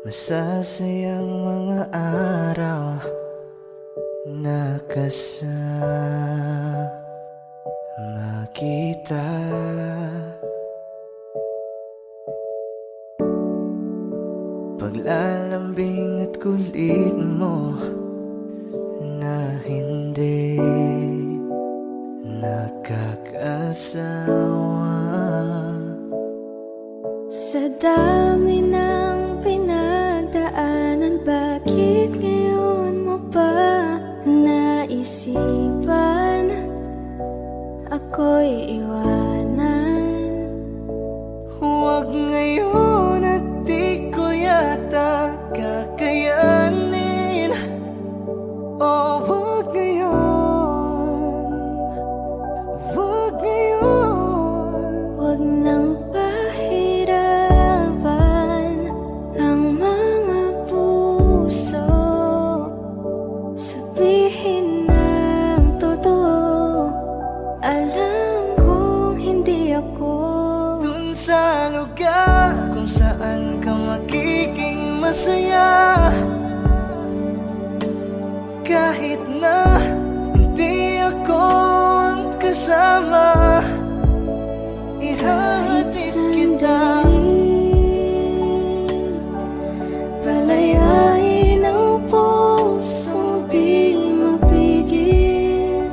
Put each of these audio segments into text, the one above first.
Masasayang mga araw na kasama kita. Paglalambing at kulit mo na hindi nakakasawa. Sa dami ng pinagdaanan, bakit ngayon mo pa naisipan ako'y iwanan? Huwag ngayon at di ko yata kakayanin. Oh, huwag ngayon, huwag ngayon. Huwag nang pahirapan ang mga puso. Sabihin ng totoo, alam kong hindi ako Dun sa lugar kung saan ka magiging masaya, kahit na hindi ako ang kasama, ihahatid kita. Palayain ang pusong di mapigil.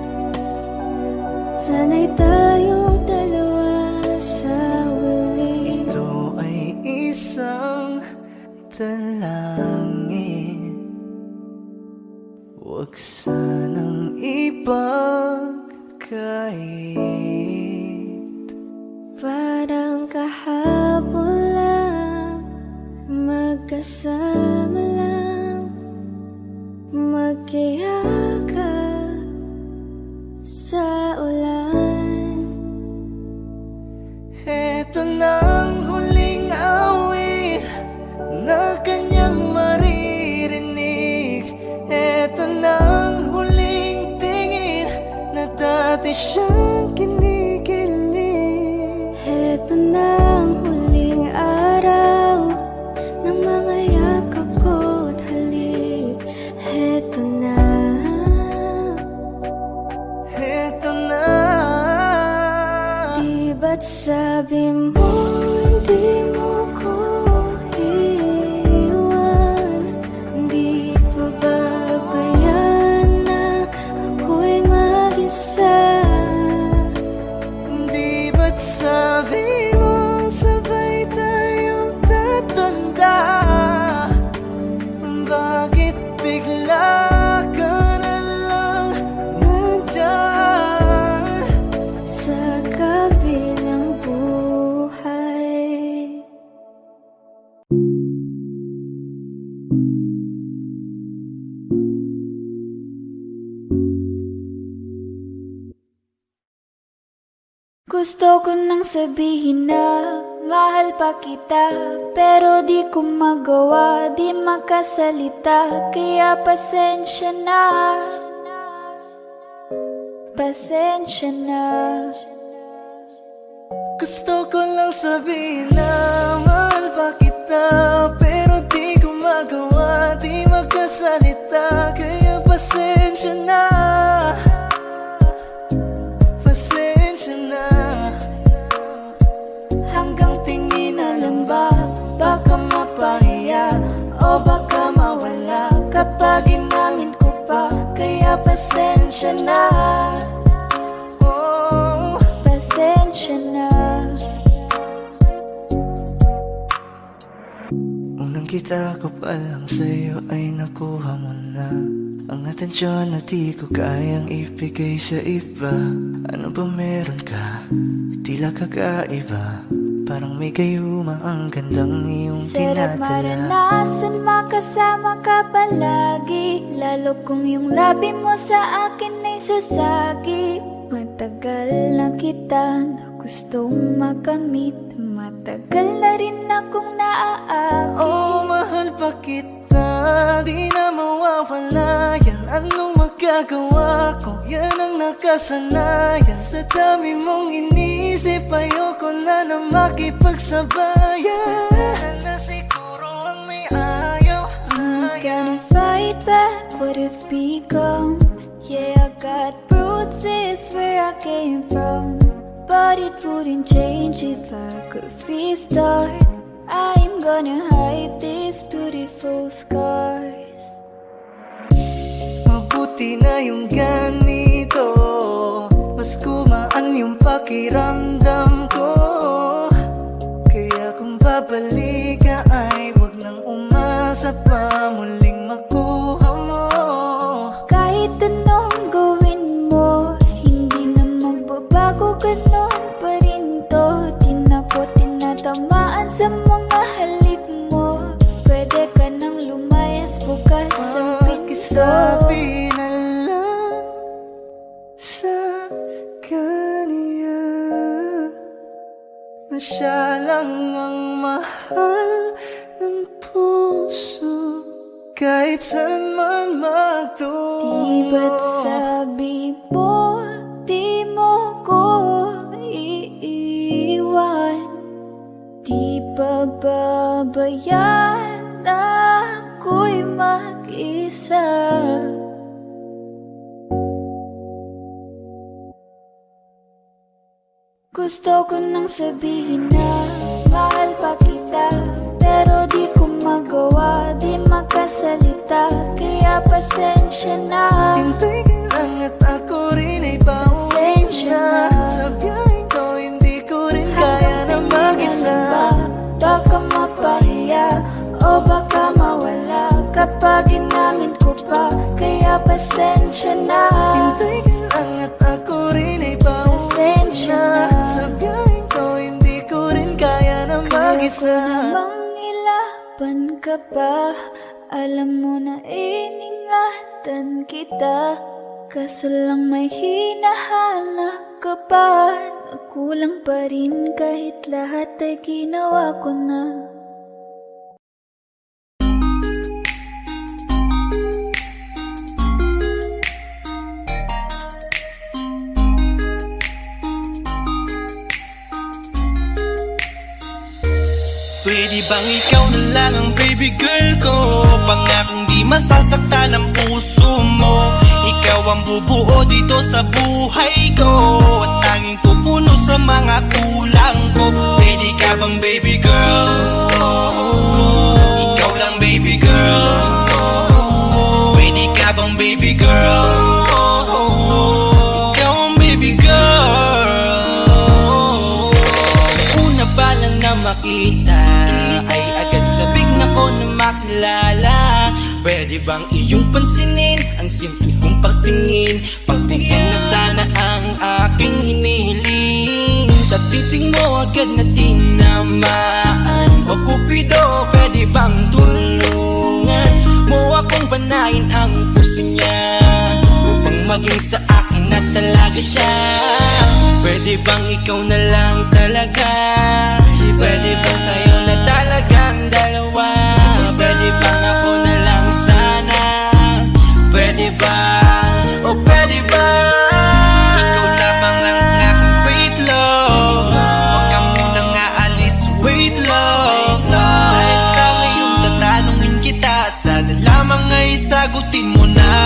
Sana'y tayong dalawa sa huli. Ito ay isang dalangin, huwag sanang ipagkait. Parang kahapon lang, magkasama lang, magkiyakap sa ulan. Eto nang huling awit na kanyang maririnig. Eto nang huling tingin na dati siyang kinikilig. Heto na ang huling araw ng mga yakap ko't halik. Heto na. Eto na. Di ba't sabi mo hindi mo ko iiwan? Di pa babayan na ako'y mag-isa? Di ba't sabi mo sabay tayong tatanda? Bakit bigla ka na lang nandyan Sa kabilang buhay. Gusto ko nang sabihin na mahal pa kita, pero di ko magawa, di makasalita. Kaya pasensya na, pasensya na. Gusto ko lang sabihin na mahal pa kita, pero di ko magawa, di magkasalita. Kaya pasensya na, pasensya na. Hanggang tingin na lang ba, baka mapahiya o baka mawala kapag inamin ko pa. Kaya pasensya na, oh, Pasensya na. unang kita ko pa lang sa'yo ay nakuha mo na ang atensyon na di ko kayang ibigay sa iba. Ano ba meron ka? Tila kakaiba, parang may gayuma ang gandang iyong Sarap tinatala. maranasan, makasama ka palagi, lalo kung yung labi mo sa akin ay sasagi. Matagal na kita na gustong makamit, matagal na rin akong naaakit. Oh, mahal pa kita, di na mawawala yan. Anong magagawa ko? Yan ang nakasanayan. Sa dami mong iniisip, ayoko na makipagsabayan. Na siguro ang may back, what if become? Yeah, I got bruises where I came from, but it wouldn't change if I could restart. I'm gonna hide these beautiful scars. Mabuti na yung ganito, mas gumaan yung pakiramdam ko. Kaya kung babalik ka ay wag nang umasa pa muling makuha mo. Kahit anong gawin mo, hindi na magbabago, ganon pa rin to. Di na ko tinatamaan sa mga halik mo. Pwede ka nang lumayas, bukas ang pinto. Pakisabi na lang sa kanya na siya lang ang mahal ng puso, kahit saan man magtungo. Di ba't sabi mo, di mo ko iiwan? Di ba babayaan ako'y mag-isa? Gusto ko nang sabihin na mahal pa kita, pero di ko magawa, di makasalita. Kaya pasensya na. Hintay ka lang at ako rin ay pauwi na. Sa biyaheng ko hindi ko rin kaya na mag-isa. Baka mapahiya o baka mawala kapag inamin ko pa. Kaya pasensya na. Hintay ka lang at ako rin ay pauwi na. Sa biyaheng ko hindi ko rin kaya na mag-isa. Kaya ko namang ilaban ka pa. Alam mo na iningatan kita, kaso lang may hinahanap ka pa. Nakulang pa rin kahit lahat ay ginawa ko na. Pwede bang ikaw na lang ang baby girl ko? Pangakong di masasaktan ang puso mo. Ikaw ang bubuo dito sa buhay ko, at tanging pupuno sa mga kulang ko. Pwede ka bang baby girl? Ikaw lang baby girl. Pwede ka bang baby girl? Ikaw ang baby girl. Una pa lang na makita ay agad sabik na ko na makilala. Pwede bang iyong pansinin ang simple kong pagtingin? Pagbigyan na sana ang aking hinihiling. Sa titing mo agad na tinamaan. O Cupido, pwede bang tulungan mo akong panayin ang puso niya, upang maging sa akin na talaga siya? Pwede bang ikaw na lang talaga? Pwede bang tayo na talagang dalawa? Pwede bang ako na lang sana? Pwede ba? O pwede ba? Ikaw lamang ang aking wait love. Huwag ka munang aalis, wait love. Dahil sa ngayon tatanungin kita, at sana lamang ay sagutin mo na.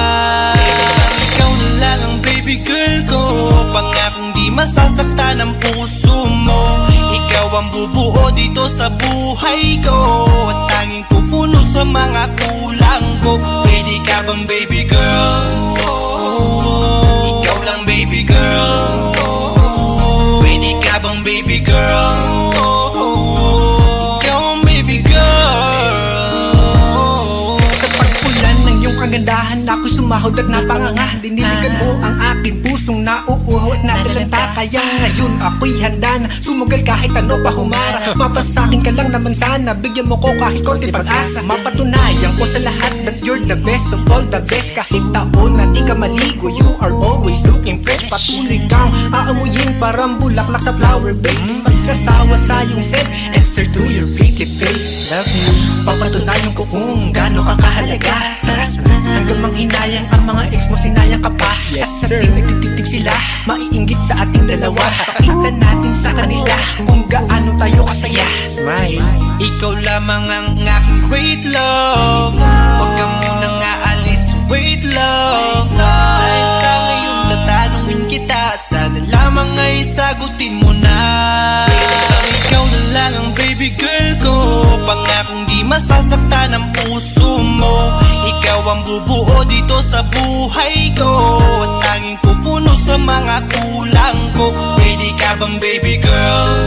Pwede bang ikaw na lang ang baby girl ko? Pangakong di masasaktan ang puso mo. Ikaw ang bubuo dito sa buhay ko, at tanging pupuno sa mga kulang ko. Pwede ka bang baby girl? Ikaw lang baby girl. Pwede ka bang baby girl? Ikaw ang baby girl. Sa pagpulan ng iyong kagandahan, ako'y sumahod at napanganga. Diniligan mo ang aking pusong nauuhaw at natalanta. Kaya ngayon ako'y handa na sumugal kahit ano pa humara. Mapasakin ka lang naman sana, bigyan mo ko kahit konti pag-asa. Mapatunayan ko sa lahat that you're the best of all the best. Kahit taon na di ka maligo, you are always looking fresh. Patuloy kang aamuyin parang bulaklak sa flower base. Pagkasawa sa iyong scent, answer to your pretty face. Love you, papatunayan ko kung gaano ka kahalaga. Hanggang manghinayang ang mga ex mo, sinayang ka pa. At sa ting nagtitig sila, maiinggit sa ating dalawa. Pakita natin sa kanila kung gaano tayo kasaya. Smile. Ikaw lamang ang aking great love. Huwag ka munang aalis, masasaktan ang puso mo. Ikaw ang bubuo dito sa buhay ko, at tanging pupuno sa mga kulang ko. Pwede ka bang baby girl?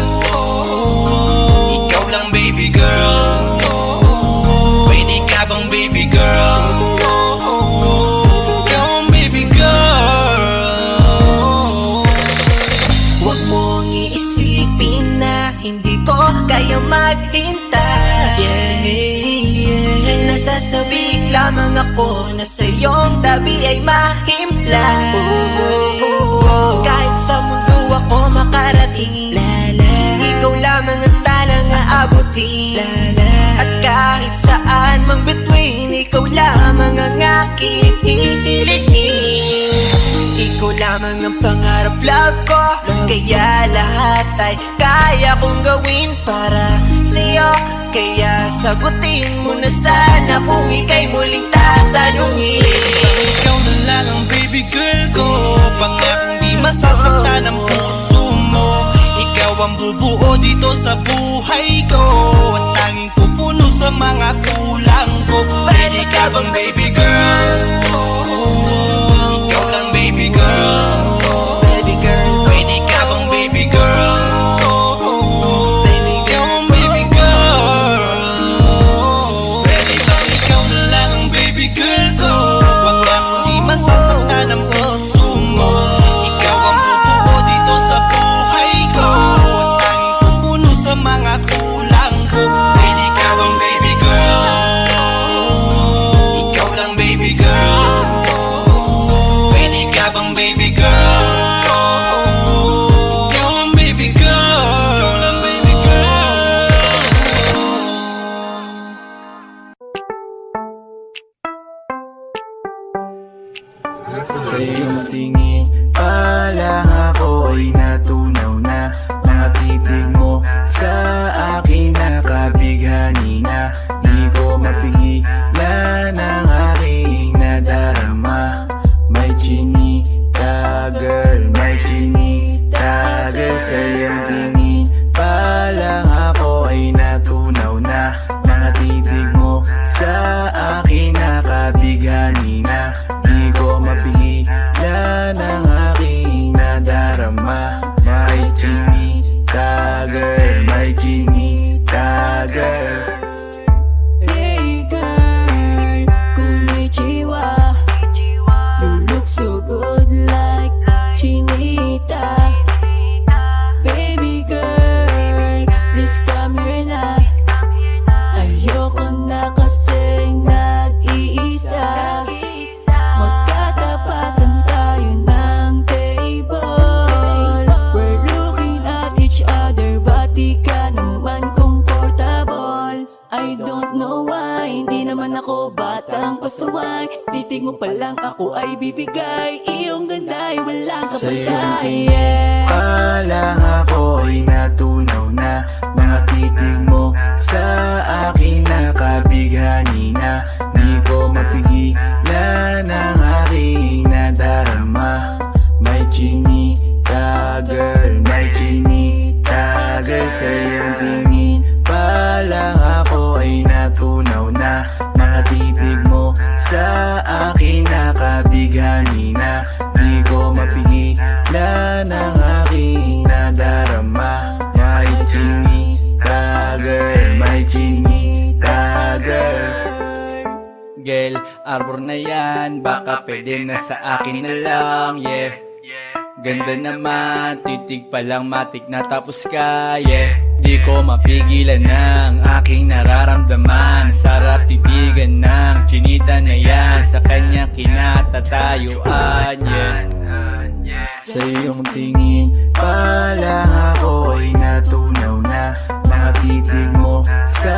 Ikaw lang baby girl. Pwede ka bang baby girl? Ikaw ang baby girl. Huwag mong iisipin na hindi ko kaya maghintay. Nasasabik lamang ako na sa iyong tabi ay mahimpla. Kahit sa mundo ako makarating, ikaw lamang ang talang aabutin. At kahit saan mang between, ikaw lamang ang aking hihilihin. Ikaw lamang ang pangarap, love ko, kaya lahat ay kaya kong gawin para sa'yo. Kaya sagutin mo na sana kung ika'y muling tatanungin. Ikaw na lang ang baby girl ko, pangakong di masasaktan ang puso mo. Ikaw ang bubuo dito sa buhay ko, at tanging pupuno sa mga kulang ko. Pwede ka bang baby girl? Ikaw lang baby girl. Baby girl, Pwede ka bang baby girl? Ikaw ang baby girl. Pwede bang ikaw na lang ang baby girl ko, pangakong di masasaktan ang puso mo. Ikaw ang bubuo dito sa buhay ko, at tanging pupuno sa mga kulang ko. Pwede ka bang baby girl? Ikaw lang baby girl. Pwede ka bang baby girl? Ikaw ang baby girl, ang baby girl. Sa iyong tingin pa lang ako ay natunaw na. Mga titig mo sa akin nakabighani na. Di ko mapigilan ang aking nadarama. May chinita girl, may chinita girl. Sa iyong tingin pa lang ako ay natunaw na. Mga titig mo sa akin nakabighani na. Di ko mapigilan ang aking nadarama. May chinita girl, may chinita girl. hey girl, konnichiwa. You look so good like Chinita. Baby girl, please come here na. Ayoko na kasing nag-iisa. Magkatapatan tayo ng table. We're looking at each other, but di ka naman comfortable. I don't know why, hindi naman ako batang pasuway. Titig mo pa lang ako ay bibigay. Iyong ganda ay walang Sa iyong kapatay. tingin pa lang ako ay natunaw na. Mga titig mo sa akin nakabighani na. Di ko mapigilan ang aking nadarama. May chinita girl, may chinita girl. Sa iyong tingin pa lang ako ay natunaw na. Mga titig mo sa akin nakabighani na. Di ko mapigilan ang aking nadarama. May chinita girl, may chinita girl. Girl, arbor na yan, baka pwede na sa akin na lang, yeah. Ganda naman, titig pa lang matik na tapos ka, yeah. Di ko mapigilan ng aking nararamdaman. Sarap titigan ng chinita na yan, sa kanya kinatatayuan, yeah. Sa iyong tingin pa lang ako ay natunaw na. Mga titig mo sa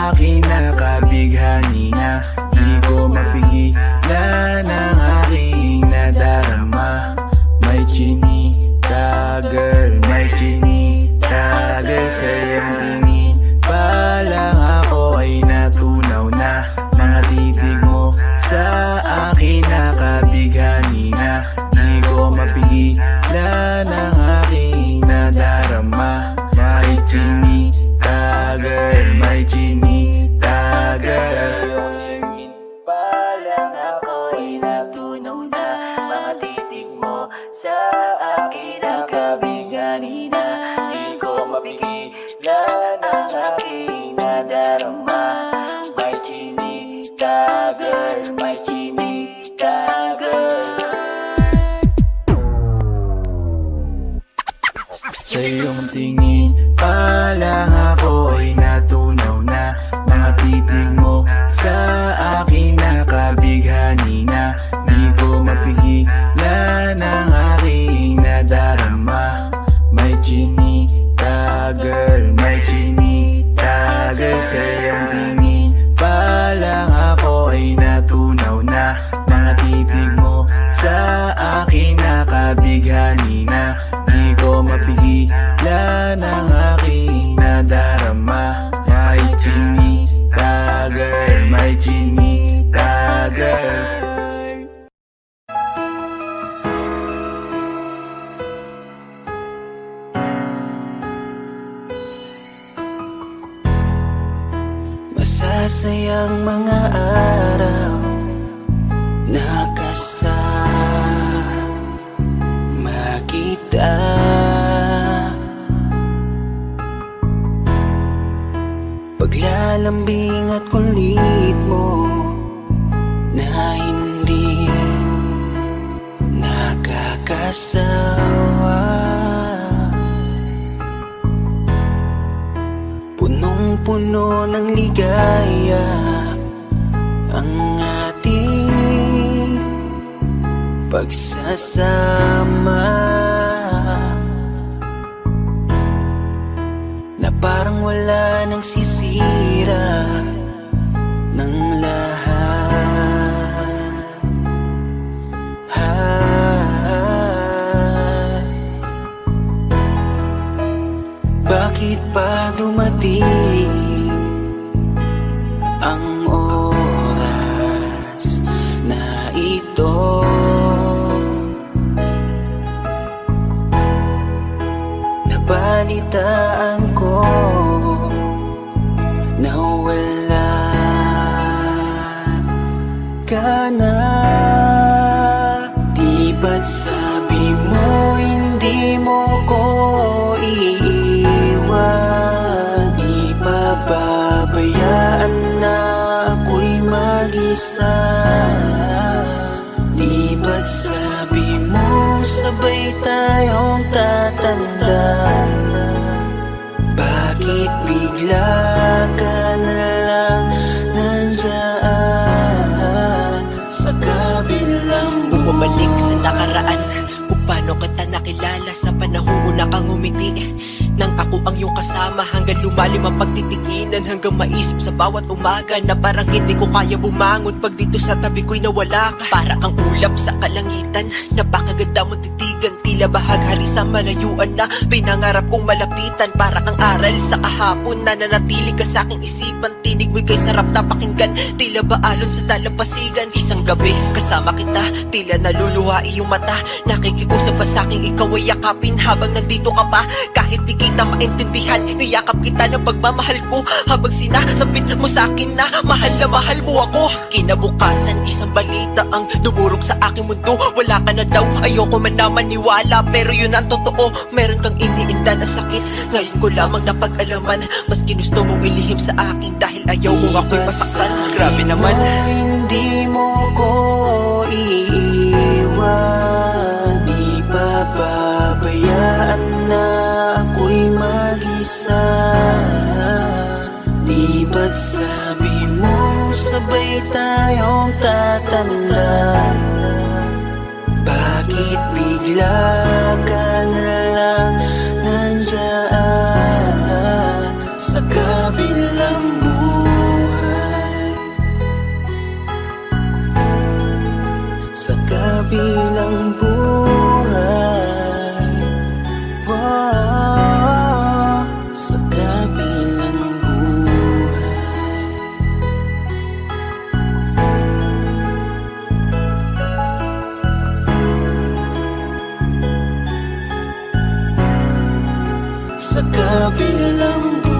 akin nakabighani na. Di ko mapigilan ang aking nadarama. May chinita girl, may chinita girl. Sa iyong tingin pa lang ako ay natunaw na. Mga titig mo sa akin nakabighani na. Di ko mapigilan ang aking nadarama. ka girl, may chinik ka girl. Sa iyong tingin pa lang ako ay natunaw na. Mga titig mo sa akin nakabighani na. Di ko mapigilan ang aking nadarama. May chinita girl, may chinita girl. Sa iyong tingin pa lang ako ay natunaw na. Mga titig mo sa akin nakabighani na. Di ko mapigilan ang aking nadarama. May chinita girl, may chinita girl. Masasayang mga araw na kasama kita. Paglalambing at kulit mo na hindi nakakasawa. Punong-puno ng ligaya ang ating pagsasama, na parang wala nang sisira ng lahat. Bakit pa dumating ang oras na ito? Nabalitaan ko na wala ka na. Di ba't sabi mo hindi mo ko iiwan? Di pa babayaan na ako'y mag-isa? Di ba't sabi mo sabay tayong tatanda? Bakit bigla ka na lang nandyan sa kabilang Bumalik sa nakaraan, kung paano kita nakilala sa panahong una kang umiti. Nang ako ang iyong kasama, hanggang lumalim ang pagtitiginan, hanggang maisip sa bawat umaga na parang hindi ko kaya bumangon pag dito sa tabi ko'y nawala ka. Para kang ulap sa kalangitan, napakaganda mong titigan, tila bahaghari sa malayuan na pinangarap kong malapitan. Para kang aral sa kahapon na nanatili ka sa aking isipan, tinig mo'y kay sarap na pakinggan, tila ba alon sa dalampasigan. Isang gabi kasama kita, tila naluluha iyong mata, nakikiusap pa sa aking ikaw ay yakapin habang nandito ka pa. Kahit di kita maintindihan, niyakap kita ng pagmamahal ko, habang sinasabit mo sa akin na mahal mo ako. Kinabukasan, isang balita ang dumurog sa aking mundo. Wala ka na daw, ayoko man na maniwala, pero yun ang totoo. Meron kang iniinda na sakit, ngayon ko lamang napag-alaman. Mas ginusto mong ilihim sa akin dahil ayaw mo ako'y masaktan. Grabe naman. Hindi mo ko iiwan, di pa babayaan na ako'y mag-isa. Di ba't sabi mo sabay tayong tatanda? Bakit bigla ka na lang nandyan sa kabilang buhay? Sa kabilang buhay, wow, sa kabilang buhay. Sa kabilang buhay.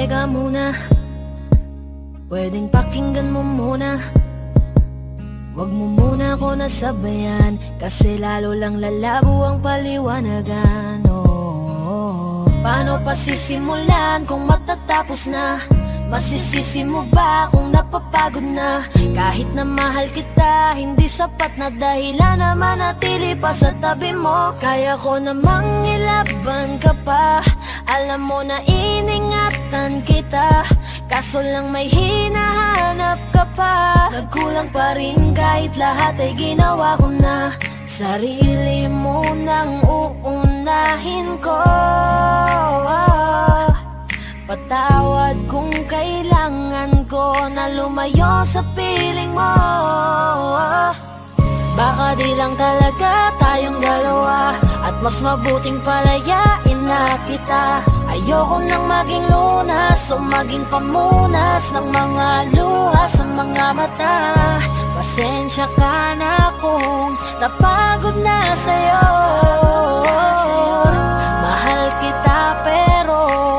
teka muna, pwedeng pakinggan mo muna. Wag mo muna ako nasabayan, kasi lalo lang lalabo ang paliwanagan. Paano pa sisimulan kung matatapos na? Masisisi mo ba kung napapagod na? Kahit na mahal kita, hindi sapat na dahilan na manatili pa sa tabi mo. Kaya ko namang ilaban ka pa, alam mo na iningatan kita, kaso lang may hinahanap ka pa. Nagkulang pa rin kahit lahat ay ginawa ko na. Sarili mo nang uunahin ko. Patawad kung kailangan ko na lumayo sa piling mo. Baka di lang talaga tayong dalawa, at mas mabuting palayain na kita. Ayoko nang maging lunas o maging pamunas ng mga luha sa mga mata. Pasensya ka na kung napagod na sa'yo. Mahal kita pero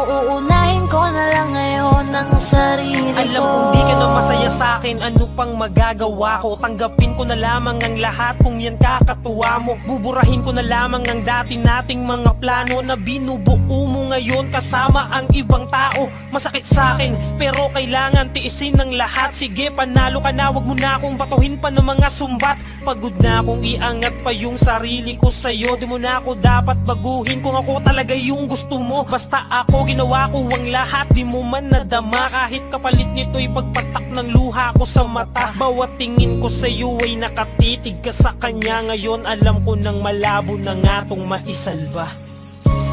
uunahin ko na lang ngayon ang sarili ko. Alam kong di ka na masaya sa'kin, ano pang magagawa ko? Tanggapin ko na lamang ang lahat kung yan kakatuwa mo. Buburahin ko na lamang ang dati nating mga plano na binubuo mo ngayon kasama ang ibang tao. Masakit sa'kin pero kailangan tiisin ng lahat. Sige, panalo ka na, wag mo na akong batuhin pa ng mga sumbat. Pagod na akong iangat pa yung sarili ko sa'yo. Di mo na ako dapat baguhin kung ako talaga yung gusto mo. Basta ako ginawa ko ang lahat, di mo man nadama. Kahit kapalit nito'y pagpatak ng luha ko sa mata. Bawat tingin ko sa'yo ay nakatitig ka sa kanya. Ngayon alam ko nang malabo na nga tong maisalba.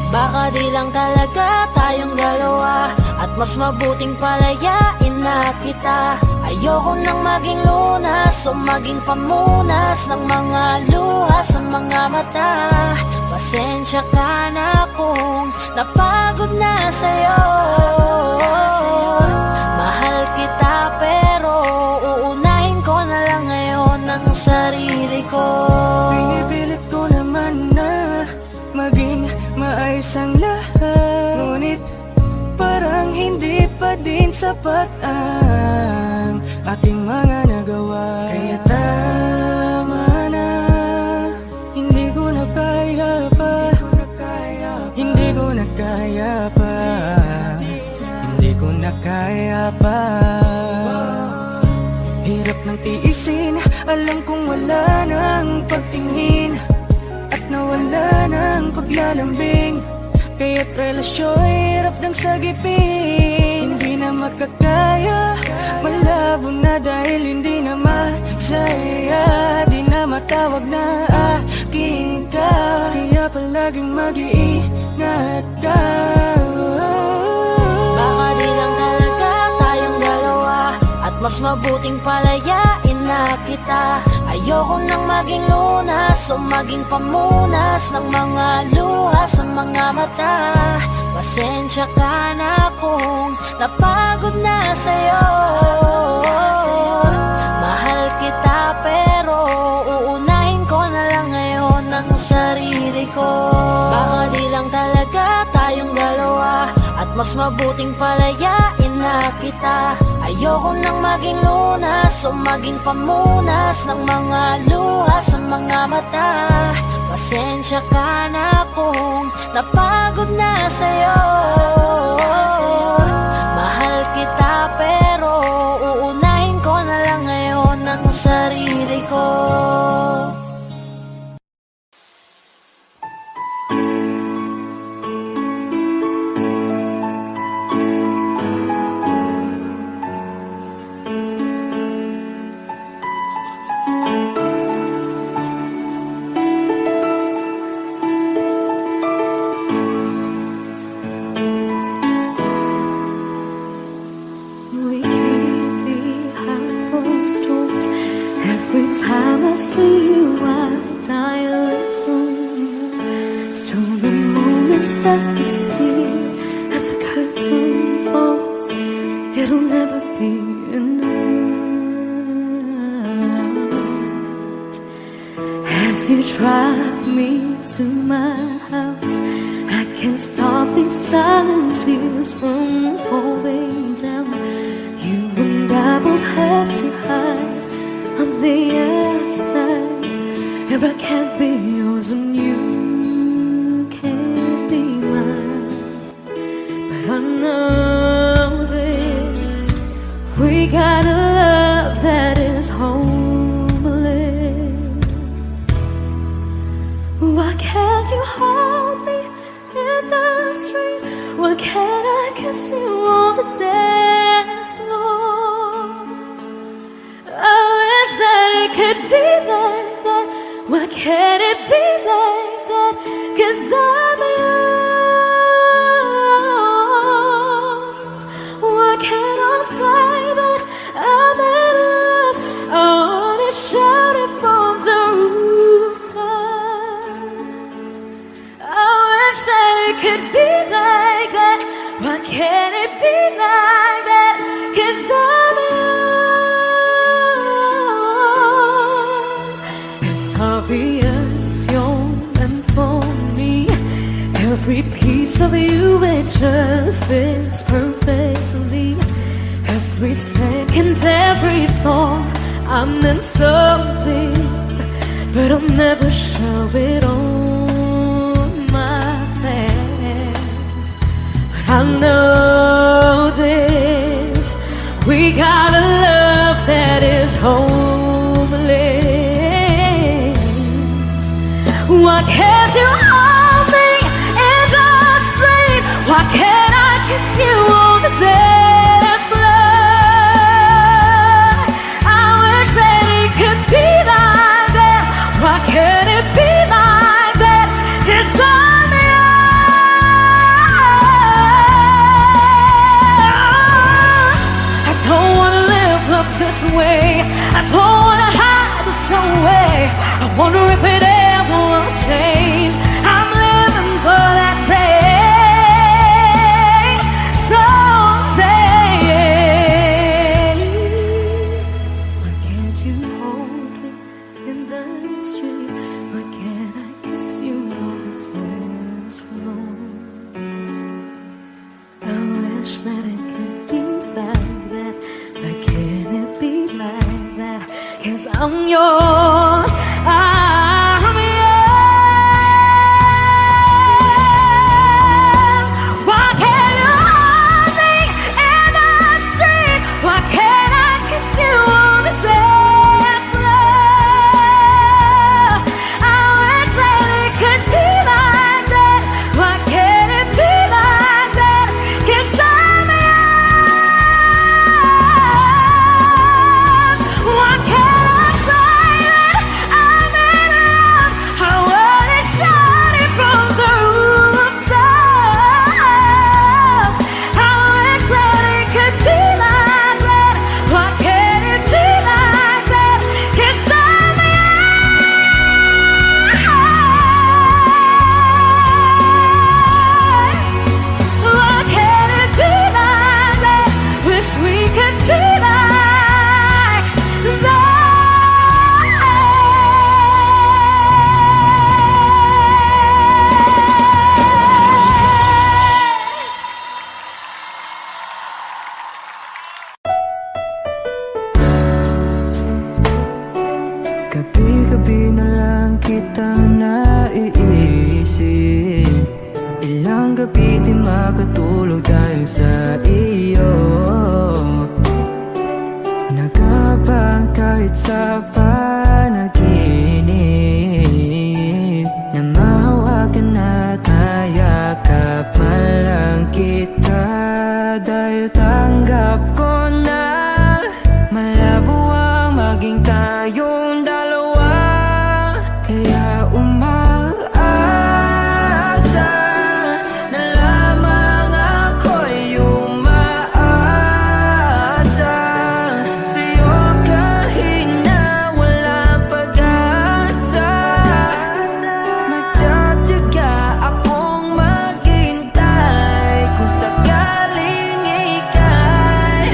Baka di lang talaga tayong dalawa, at mas mabuting palayain na kita. Ayoko nang maging lunas o maging pamunas ng mga luha sa mga mata. Pasensya ka na kung napagod na sa'yo. Mahal kita pero uunahin ko na lang ngayon ang sarili ko. Pinipilit ko naman na maging maayos ang lahat, ngunit parang hindi pa din sapat ang ating mga nagawa. Kaya tama na, hindi ko na kaya pa, hindi ko na kaya pa, hindi ko na kaya pa. Hirap ng tiisin, alam kong wala nang pagtingin, at nawala ng paglalambing. Kaya't relasyon hirap ng sagipin. Hindi na makakaya, malabo na dahil hindi na masaya. Di na matawag na akin ka, kaya palaging mag-iingat ka. Baka di lang talaga tayong dalawa, at mas mabuting palayain na kita. Ayoko nang maging lunas o maging pamunas ng mga luha sa mga mata. Pasensya ka na kung napagod na sa'yo. Mahal kita pero uunahin ko na lang ngayon ang sarili ko. Baka di lang talaga tayong dalawa, at mas mabuting palayain na kita. Ayoko nang maging lunas o maging pamunas ng mga luha sa mga mata. Pasensya ka na kung napagod na sa'yo. Mahal kita pero uunahin ko na lang ngayon ang sarili ko. Every time I see you, I die a little more. Still the moments that we steal as the curtain falls, it'll never be enough. As you drive me to my house, I can't stop these silent tears from falling down. You and I both have to hide on the outside. If I can't be yours and you can't be mine, but I know this, we got a love that is homeless. Why can't you hold me in the street? Why can't I kiss you on the dance floor? I wish that it could be like that. Why can't it be like that? 'Cause I'm yours. Why can't I say that I'm in love? I wanna shout it from the rooftops. I wish that it could be like that. Why can't it be like that? 'Cause I'm yours. It's obvious you're meant for me. Every piece of you, it just fits perfectly. Every second, every thought, I'm in so deep, but I'll never show it on my face. But I know this, we got a love that is homeless. Why can't you hold me in the street? Why can't I kiss you on the dance floor? I wish that it could be like that. Why can't it be like that? 'Cause I'm yours. I don't wanna live up this way. I don't wanna hide this away. I wonder if it ever will change. I'm living for that day, someday. Why can't you hold me in the street? Why can't I kiss you on the dance floor? I wish that it could be like that. Why can't it be like that? 'Cause I'm yours. I'm yours. Why can't you hold me in the street? Why can't I kiss you on the dance floor? I wish that it could be like that. Why can't it be like that? 'Cause I'm yours. Why can't I say that I'm in love? I wanna shout it from the rooftops. I wish that it could be like that. Why can't it be like that? 'Cause I'm yours. Why can't it be like that? Wish we could be like that. Gabi-gabi na lang kitang naiisip. Ilang gabi di makatulog dahil sa iyo. Nagabang kahit sa panaginip, na mahawakan at hayakapan lang kita. Dahil tanggap ko na malabo ang maging tayong dalawa. Kaya umaasa na lamang ako'y umaasa sa'yo kahit na wala pag-asa. Magtsatsaga akong maghintay kung sakaling ika'y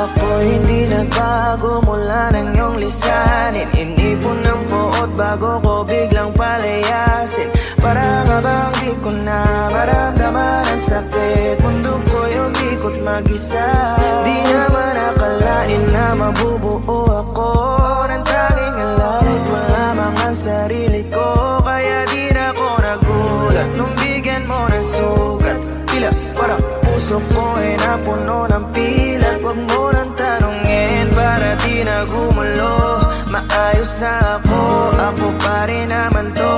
Ako hindi nagbago mula ng iyong lisanin. Inipon ng puot bago ko biglang palayasin. Para nga bang di ko na maramdaman ang sakit. Mundo ko'y umikot mag-isa. Di naman akalain na mabubuo ako ng tanging alalit. Wala mang ang sarili ko, kaya di na ako nagulat nung bigyan mo ng sugat. Tila parang puso ko ay napuno ng pilat. Huwag mo nang tanungin para di na gumulo. Maayos na ako pa rin naman to.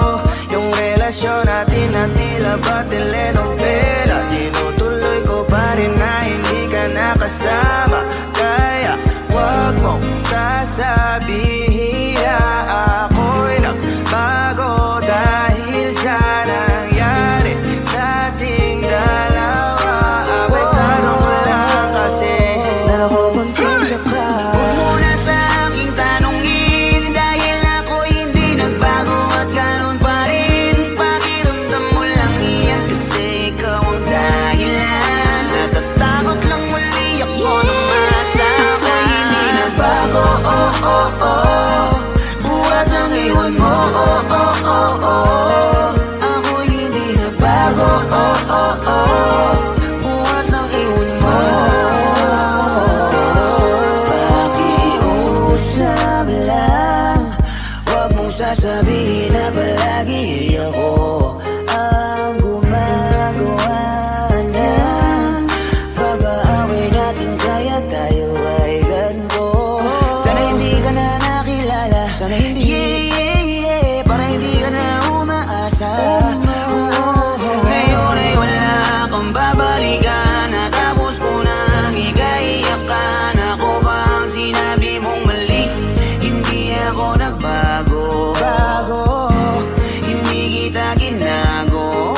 Yung relasyon natin na tila ba telenovela. Tinutuloy ko pa rin na hindi ka nakasama. Kaya huwag mong sasabihin na ako'y nagbago dahil sa nangyari sa ating dalawa. Apektado ko lang kasi nakukonsensya ka. Huwag mo na sa aking tanongin, dahil ako hindi nagbago at ganun pa rin. Pakiramdam mo lang iyan kasi ikaw ang dahilan. Natatakot lang muli ako nung masama. Hindi nagbago, oh, oh, oh. Buhat ng iwan mo, oh, oh, oh, oh. Ako hindi nagbago, oh, oh, oh. Buhat ng iwan mo. Pakiusap lang, huwag mong sasabihin na palagi ako ang gumagawa ng pag-aaway natin, kaya tayo ay ganito. Sana hindi ka na nakilala, sana hindi, para hindi ka na umaasa. Ngayon ay wala kang babalikan, natapos mo nang ikaiyakan. Ako ba ang sinabi mong mali? Hindi ako nagbago, hindi kita ginago.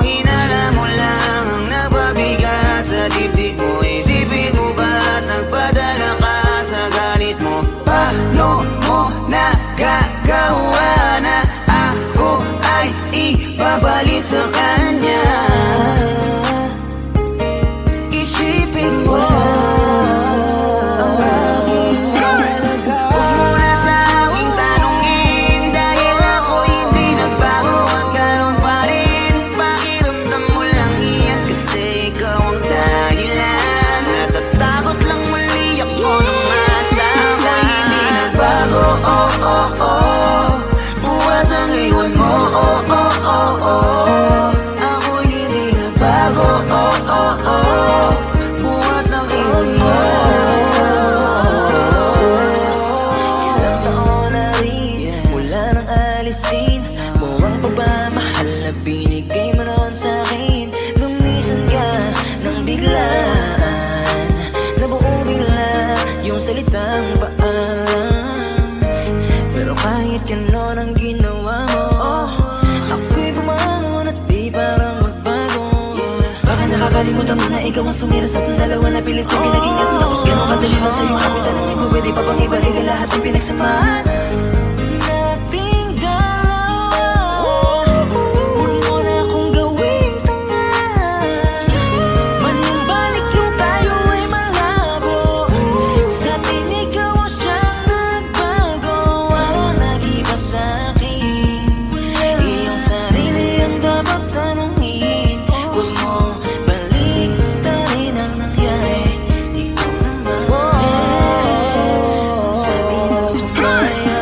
Hinala mo lang ang nagpabigat sa dibdib mo. Isipin mo ba't nagpadala ka sa galit mo? Paano mo nagagawa na ako ay ipapalit sa kanya? Isipin mo ang aking halaga. Huwag mo na sa aking tanongin, dahil ako hindi nagbago at ganun pa rin. Pakiramdam mo lang iyan kasi ikaw ang dahilan. Natatakot lang muli ako nung masama. Hindi nagbago, oh, oh, oh. Buhat ang iwan mo, oh, oh, oh, oh. Ako hindi nagbago, oh, oh, oh. Buhat ang iwan mo. Ilang taon na rin mula nang alisin mo ang pagmamahal na binigay mo noon sa'kin. Lumisan ka nang biglaan, nabuo bigla yung salitang paalam. Pero kahit ganon ang ginawa mo, ako'y bumangon at di parang magbago. Baka nakakalimutan mo na ikaw ang sumira sa ating dalawa na pilit ko pinagingat. Tapos ganon kadali na sa'yo ako tanongin ko, pwede pa bang ibalik ang lahat ng pinagsamahan nating dalawa? Huwag mo na akong gawing tanga. Manibalik yung tayo ay malabo. Sa atin ikaw ang siyang nagbago. Walang nag-iba sa'kin, iyong sarili ang dapat tanungin. Huwag mong baliktarin ang nangyari, ikaw naman. Sabi ng sumaya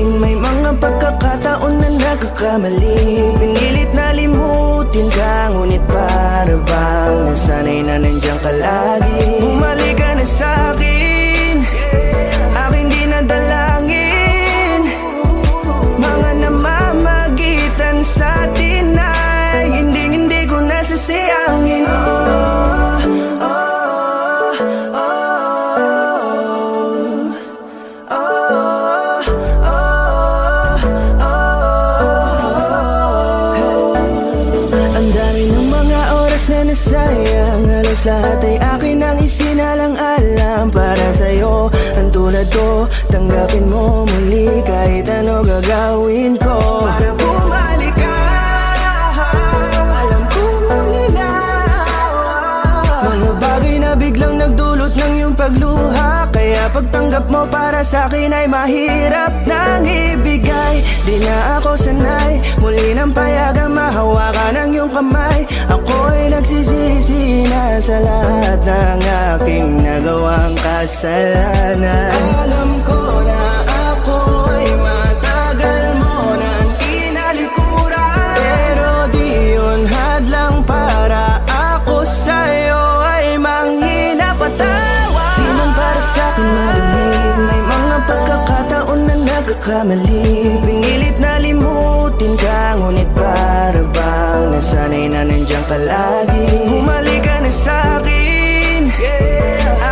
May mga pagkakataon na nagkakamali. Pinilit na limutin ka, ngunit para bang nasanay na nandiyan ka lagi. Bumalik ka na sa'kin, aking dinadalangin. Mga namamagitan sa atin ay hindi ko nasasayangin. Ang dami ng mga oras na nasayang, halos lahat ay akin ang isinalang-alang para sa'yo. Ang tulad ko, tanggapin mo muli kahit ano gagawin ko para bumalik ka. Alam kong malinaw, mga bagay na biglang nagdulot ng iyong pagluha. Kaya pagtanggap mo para sa'kin ay mahirap nang ibigay. Di na ako sanay, muli nang payagang mahawakan ang iyong kamay. Ako'y nagsisisi na sa lahat ng aking nagawang kasalanan. Alam ko na ako'y matagal mo nang tinalikuran, pero di yun hadlang para ako sa'yo ay manghina patawa. Di man para sa'kin madali, may mga pagkakataon na nagkakamali. Pinilit na limutin ka, ngunit para bang nasanay na nandiyan ka lagi. Bumalik ka na sa'kin,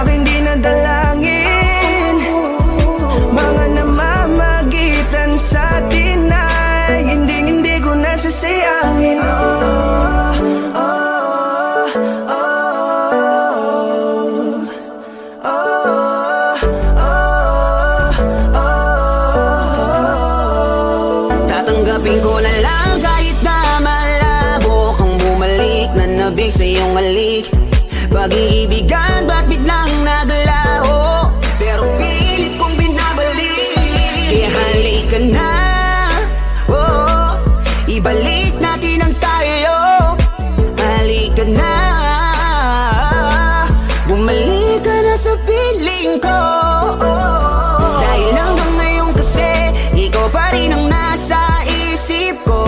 aking dinadalangin. Mga namamagitan sa atin ay hindi ko nasasayangin. Tatanggapin ko na lang kahit na malabo kang bumalik na nabig sa iyong halik. Pag-iibigan ba't biglang naglaho, pero pilit kong binabalik. Kaya halika na, oh, ibalik natin ang tayo. Halika na, bumalik ka na sa piling ko. Dahil hanggang ngayon kasi ikaw pa rin ang nasa isip ko.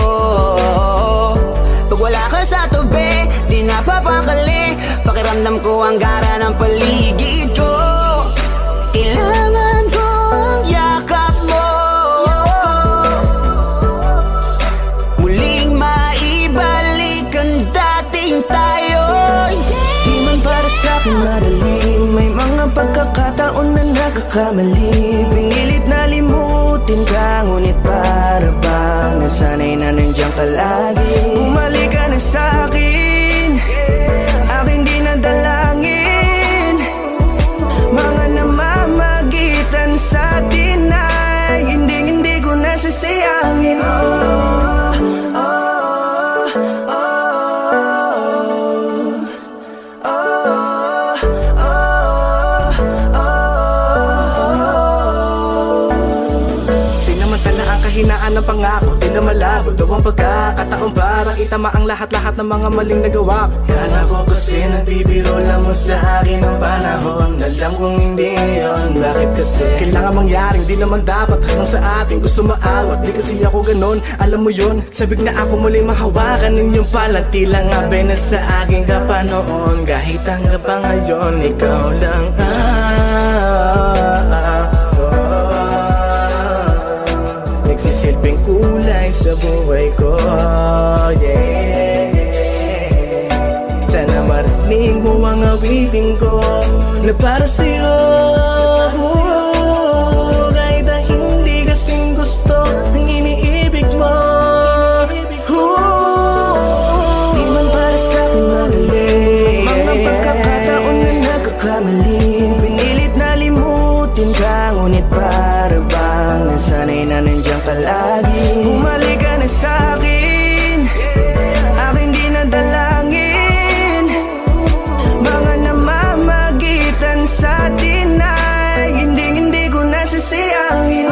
Pag wala ka sa tabi, di napapakali. Pakiramdam ko ang gara ng paligid ko. Kailangan ko ang yakap mo, muling maibalik ang dating tayo. Di man para sa'kin madali, may mga pagkakataon na nagkakamali. Pinilit na limutin ka, ngunit para bang nasanay na nandiyan ka lagi. Bumalik ka na sa'kin, aking dinadalangin. Mga namamagitan sa atin ay hindi ko nasasayangin. Sinamantala ang kahinaan ng pangako, di na malabo daw ang pagkakataon para itama ang lahat-lahat ng mga maling nagawa ko. Kala ko kasi nagbibiro lang mo sa akin ang panahon. Alam kong hindi yun, bakit kasi? Kailangan mangyaring di naman dapat hanggang sa atin gusto maawat. Di kasi ako ganon, alam mo yun. Sabik na ako muli mahawakan ninyong palad. Tila nga na sa aking kapanoon. Kahit hanggang pa ngayon, ikaw lang nagsisilbing kulay sa buhay ko, yeah. Sana marinig mo ang awitin ko na para sa'yo, kahit na hindi kasing gusto ng iniibig mo. Di man para sa'kin madali, mga pagkakataon na nagkakamali. Pinilit na limutin ka, ngunit para bang nasanay na nandiyan ka lagi. Bumalik ka na sa'kin, aking dinadalangin. Mga namamagitan sa atin ay hindi ko nasasayangin.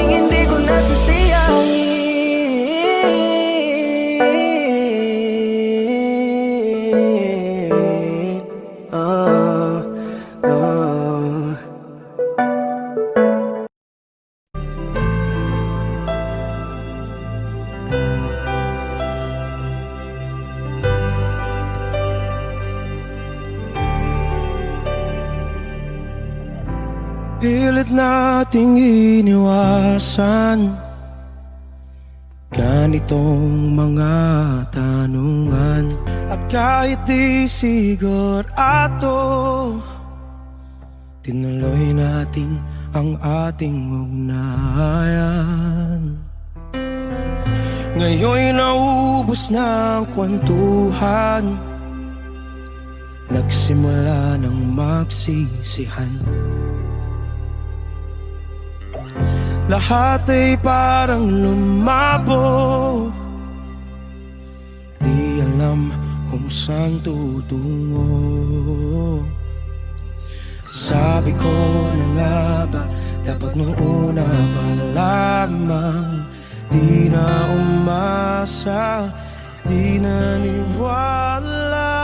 Hindi ko nasasayangin. Pilit nating iniwasan ganitong mga tanungan. At kahit di sigurado, tinuloy natin ang ating ugnayan. Ngayon'y naubos na ang kwentuhan, nagsimula ng magsisihan. Lahat ay parang lumabo, di alam kung saan tutungo. Sabi ko na nga ba, dapat nung una pa lamang, di na umasa, di naniwala.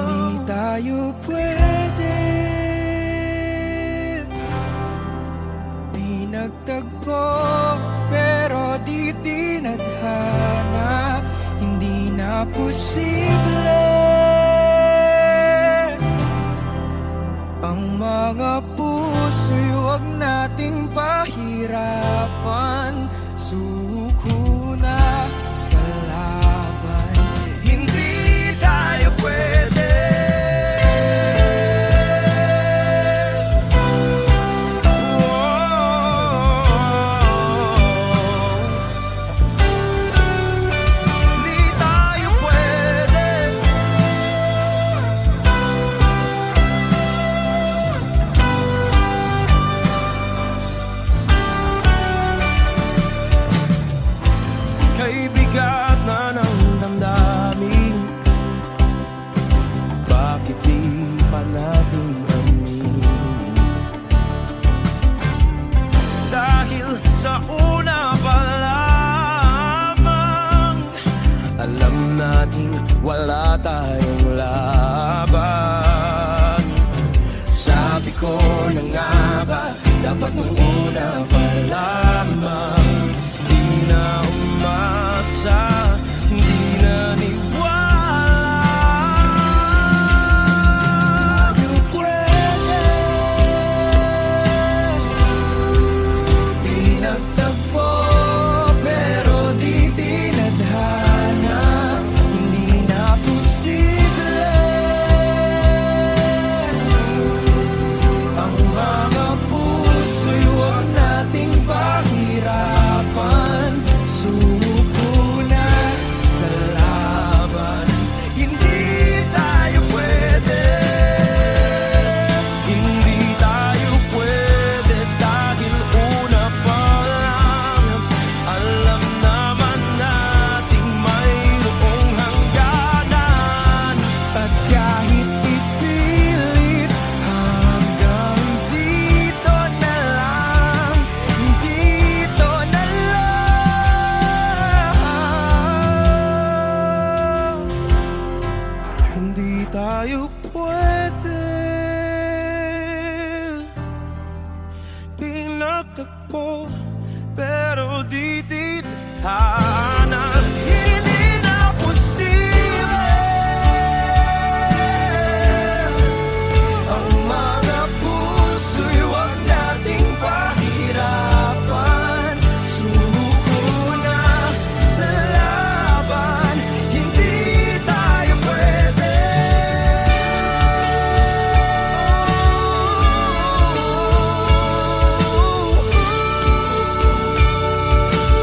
Hindi tayo pwede, di nagtagpo, pero di tinadhana. Hindi na posible ang mga puso'y huwag nating pahirapan. Suko na sa laban, hindi tayo pwede. Hindi tayo pwede. Kay bigat na ng damdamin, bakit di pa natin aminin? Dahil sa una pa lamang, alam natin wala tayong laban. Sabi ko na nga ba, dapat nung una pa lamang, di na umasa, di naniwala. Di pwede, di nagtagpo, pero di tinadhana. Hindi na posible ang mga puso'y huwag nating pahirapan. Suko na sa laban, hindi tayo pwede. Hindi tayo pwede dahil una pa lang, alam naman nating mayroong hangganan. At kahit ipilit, hanggang dito na lang, dito na lang. Hindi tayo pwede, pinagtagpo, pero di tinadhana. Hindi na posible ang mga puso'y huwag nating pahirapan. Suko na sa laban, hindi tayo pwede.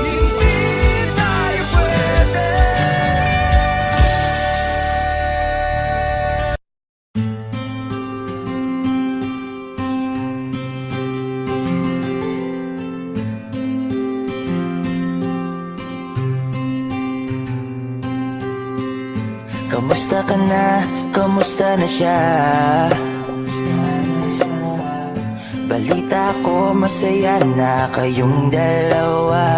Hindi tayo pwede. Kamusta ka na? Kamusta na siya? Balita ko masaya na kayong dalawa.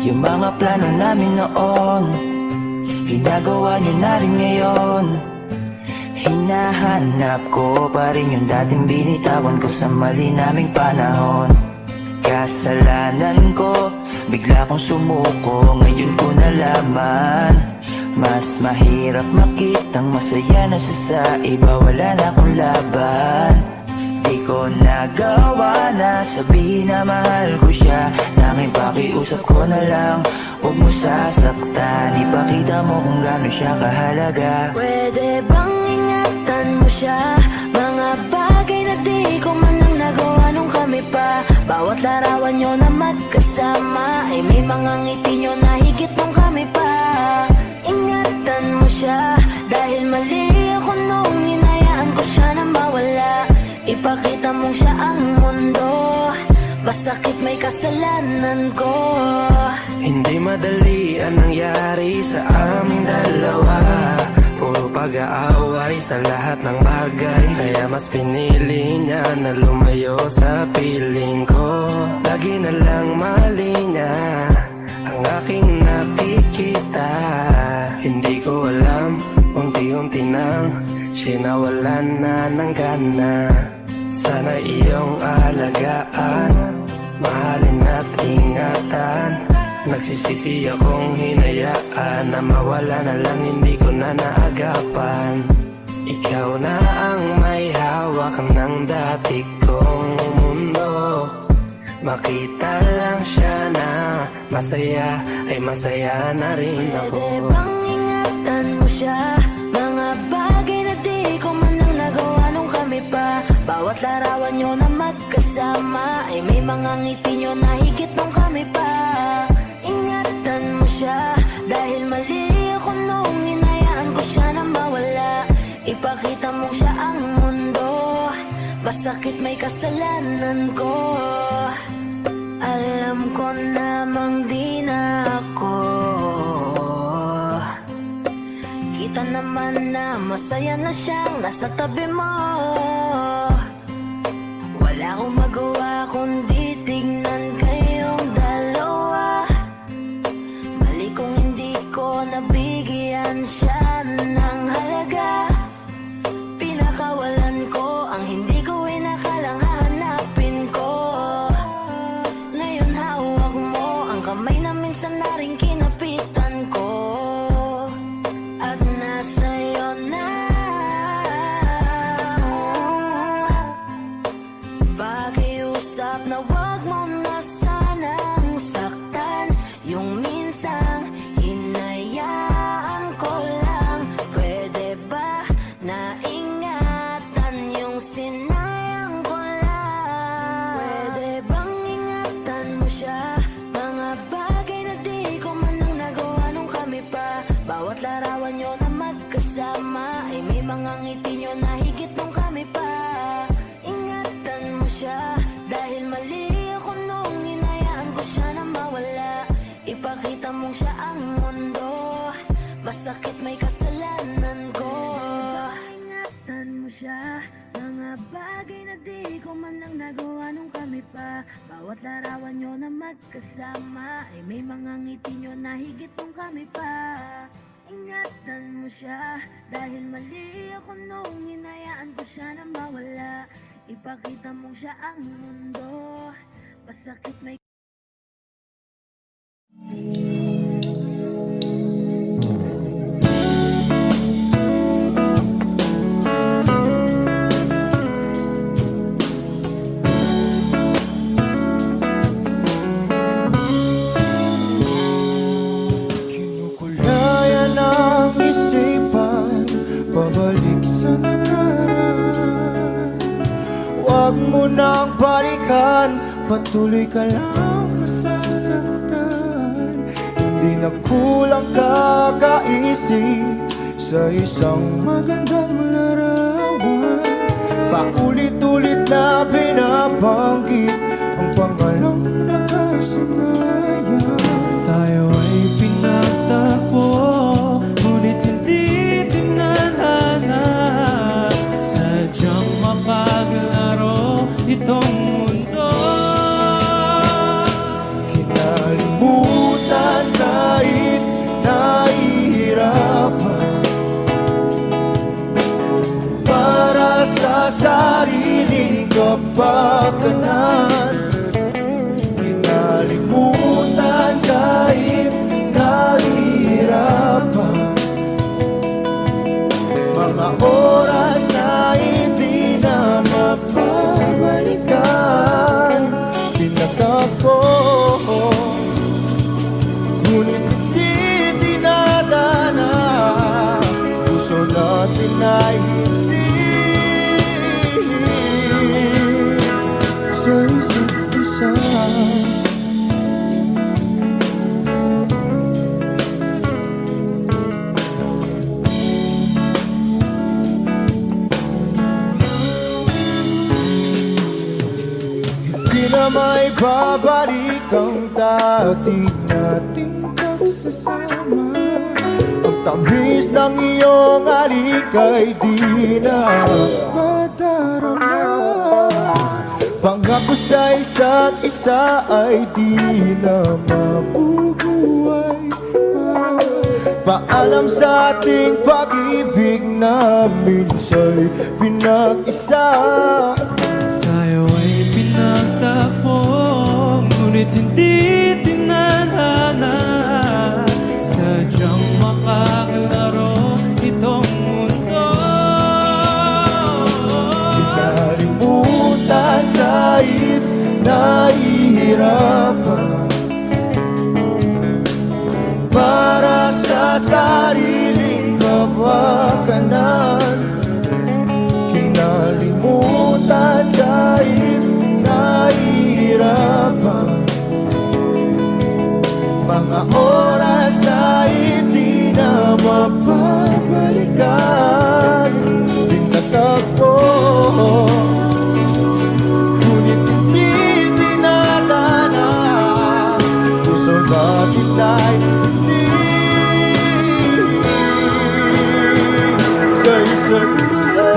Yung mga plano namin noon, ginagawa niyo na rin ngayon. Hinahanap ko pa rin yung dating binitawan ko sa mali naming panahon. Kasalanan ko, bigla kong sumuko, ngayon ko nalaman Mas mahirap makitang masaya na siya sa iba. Wala na akong laban. Di ko nagawa na sabihin na mahal ko siya. Tanging pakiusap ko na lang, huwag mo sasaktan. Ipakita mo kung gaano siya kahalaga. Pwede bang ingatan mo siya? Mga bagay na di ko man lang nagawa nung kami pa. Bawat larawan nyo na magkasama ay may mga ngiti nyo na higit nung kami pa. Ingatan mo siya dahil mali ako nung hinayaan ko siya na mawala. Ipakita mong siya ang mundo, masakit may kasalanan ko. Hindi madali ang nangyari sa aming dalawa. Puro pag-aaway sa lahat ng bagay, kaya mas pinili niya na lumayo sa piling ko. Lagi na lang mali niya ang aking nakikita. Hindi ko alam, unti-unti nang sinawalan na ng gana. Sana iyong alagaan, mahalin at ingatan. Nagsisisi akong hinayaan na mawala na lang, hindi ko na naagapan. Ikaw na ang may hawak ng dati kong mundo. Makita lang siya na masaya, ay masaya na rin ako. Pwede bang ingatan mo siya? Mga bagay na di ko man lang nagawa nung kami pa. Bawat larawan nyo na magkasama ay may mga ngiti nyo na higit nung kami pa. Ingatan mo siya dahil mali ako nung hinayaan ko siya na mawala. Ipakita mo siya ang mundo, masakit may kasalanan ko. Alam ko namang di na ako. Kita naman na masaya na siyang nasa tabi mo. Wala akong magawa kundi tignan kayong dalawa. Mali kung hindi ko nabigyan siya ng halaga. Pinakawalan ko ang hindi ko inakalang hahanapin ko. Ngayon hawak mo ang kamay na minsan na rin kinapitan ko. At nasa'yo na. Pakiusap na wag mo na sanang saktan. Yung minsang hinayaan ko lang. Pwede ba na ingatan yung sinayang ko lang? Pwede bang ingatan mo siya? Mga bagay na di ko man lang nagawa nung kami pa. Bawat larawan nyo na magkasama ay may mga ngiti nyo na higit nung kami pa. Ingatan mo siya dahil mali ako nung hinayaan ko siya na mawala. Ipakita mong siya ang mundo, masakit may kasalanan ko. Ingatan mo siya, mga bagay na di ko man lang nagawa nung kami pa. Bawat larawan nyo na magkasama ay may mga ngiti nyo na higit nung kami pa. Ingatan mo siya dahil mali ako nung hinayaan ko siya na mawala. Ipakita mong siya ang mundo, masakit may Kinukulaya ng isipan, pabalik sa nakaraan. Huwag mo nang balikan, patuloy ka lang masasaktan. Hindi na kulang kakaisip sa isang magandang larawan. Paulit-ulit na binabanggit ang pangalang nakasanayan. Tayo ay pinagtagpo, ngunit hindi tinadhana. Sadyang mapaglaro itong mundo. Kinalimutan kahit nahihirapan, para sa sariling kapakanan. Kinalimutan kahit nahihirapan, natin ay hindi sa isa't isa. Hindi na may babalik ang dating nating pagsasama. Ang tamis ng iyong halik ay di na madarama. Pangako sa isa't isa ay di na mabubuhay pa. Paalam sa ating pag-ibig na minsa'y pinag-isa. Tayo ay pinagtapos, ngunit hindi tinadhana. Sadyang makakalaro itong mundo. Kinalimutan kahit nahihirapan para sa sariling kapakanan. Kinalimutan kahit nahihirapan mga oras na hindi na mapabalikan. Tinatagpo, ngunit hindi dinadana. Puso natin ay hindi sa isa't isa.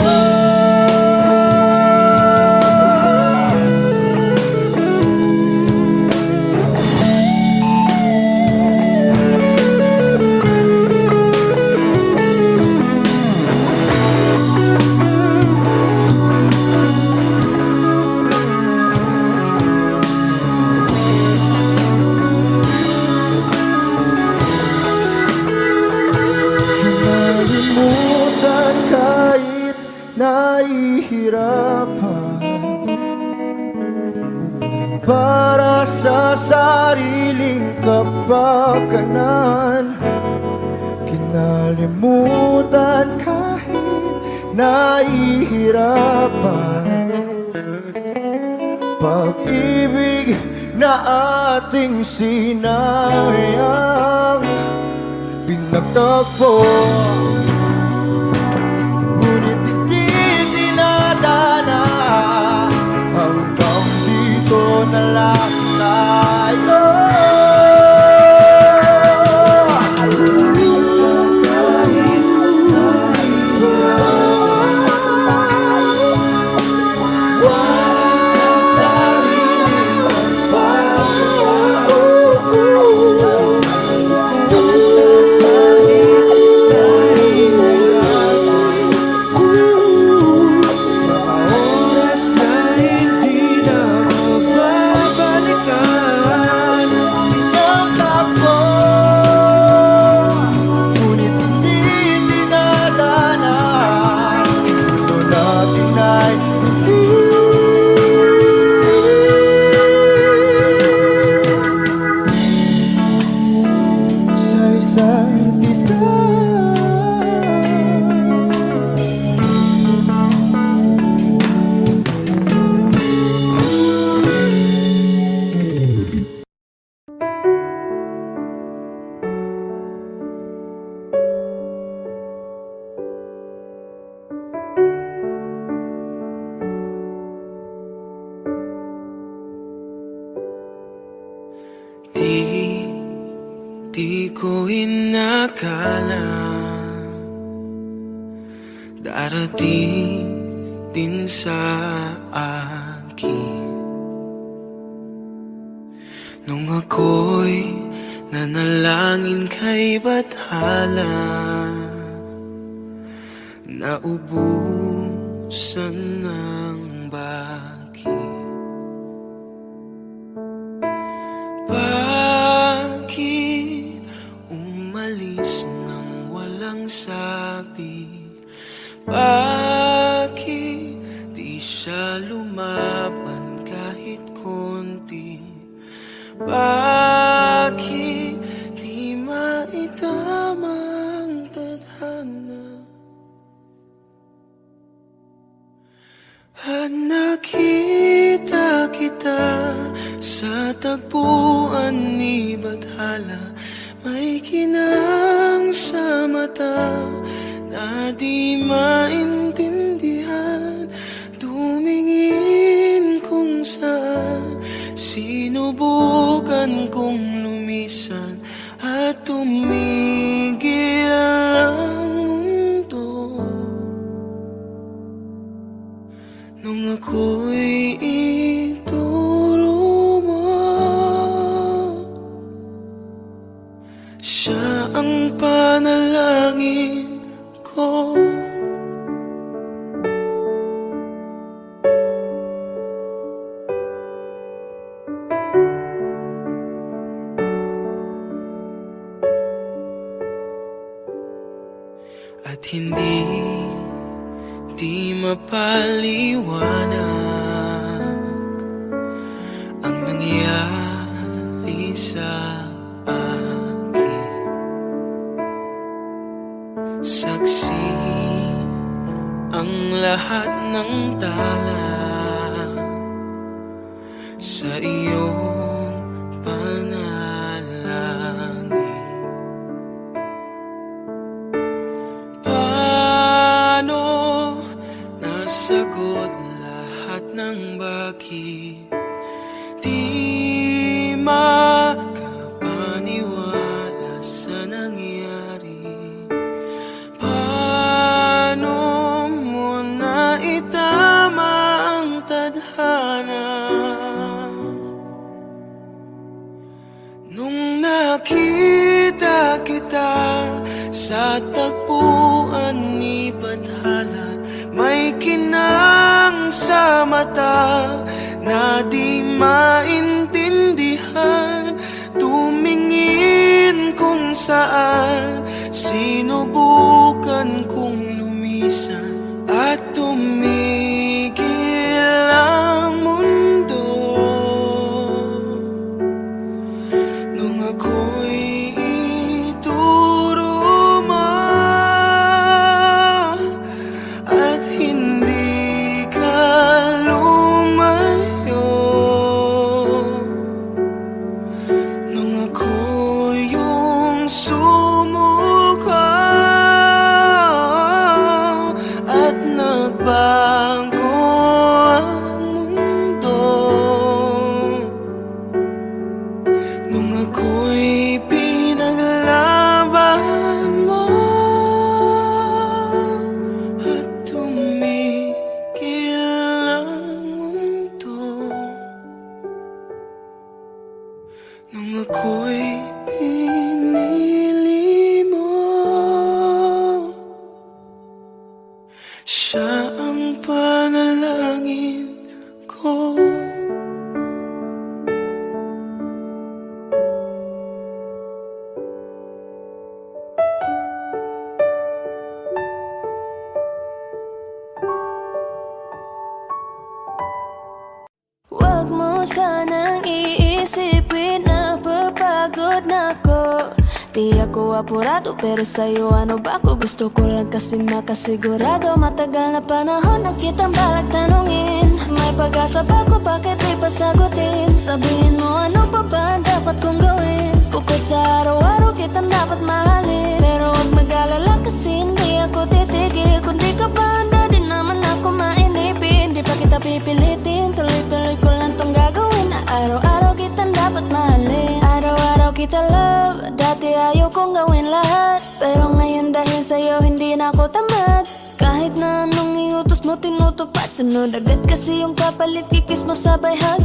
Kinalimutan kahit nahihirapan para sa sariling kapakanan. Kinalimutan kahit nahihirapan pag-ibig na ating sinayang. Pinagtagpo, ngunit hindi dinadana. Hanggang dito na lang tayo. Di ko inakala darating din sa akin nung ako'y nanalangin kay Bathala. Naubusan ng bakit. Bakit umalis nang walang sabi? Bakit di siya lumaban kahit konti? Bakit di maitamang tadhana? May kinang sa mata na di maintindihan. Tumingin kung saan, sinubukan kong lumisan at tumigil ang mundo. Nung ako'y ituro mo, siya ang panalangin ko. At hindi di mapaliwanag ang nangyari sa akin. Saksi ang lahat ng tala sa iyong panalangin. Paano nasagot lahat ng bakit di makapaniwala sa nangyari? Paano mo na itama ang tadhana nung nakita kita sa tagpuan ni Bathala? May kinang sa mata na di maintindihan. Tumingin kung saan, sinubukan kong lumisan at tumigil ang mundo. Nung ako'y ituro mo at hindi ka lumayo, nung ako yung sumuko at nagbago ang mundo, nung ako'y pinaglaban mo at tumigil ang mundo, nung ako'y pinili mo, siya ang panalangin ko. Huwag mo sanang iisipin na papagod na ako. Di ako apurado pero sa'yo ano ba ako? Gusto ko lang kasing makasigurado. Matagal na panahon na kitang balak tanungin. May pag-asa ba ko, bakit di pa sagutin? Sabihin mo ano pa ba ang dapat kong gawin? Bukod sa araw-araw kitang dapat mahalin. Pero huwag mag-alala kasi hindi ako titigil. Kung di ka ba handa din naman ako mainipin. Di pa kita pipilitin, tuloy-tuloy ko lang tong gagawin. Na araw-araw kitang dapat mahalin. Araw-araw kita love, dati ayaw kong gawin lahat. Pero ngayon dahil sa'yo hindi na ako tamad. Kahit na anong iutos mo tinutupad. Sunod agad kasi yung kapalit, kikis mo sabay hug.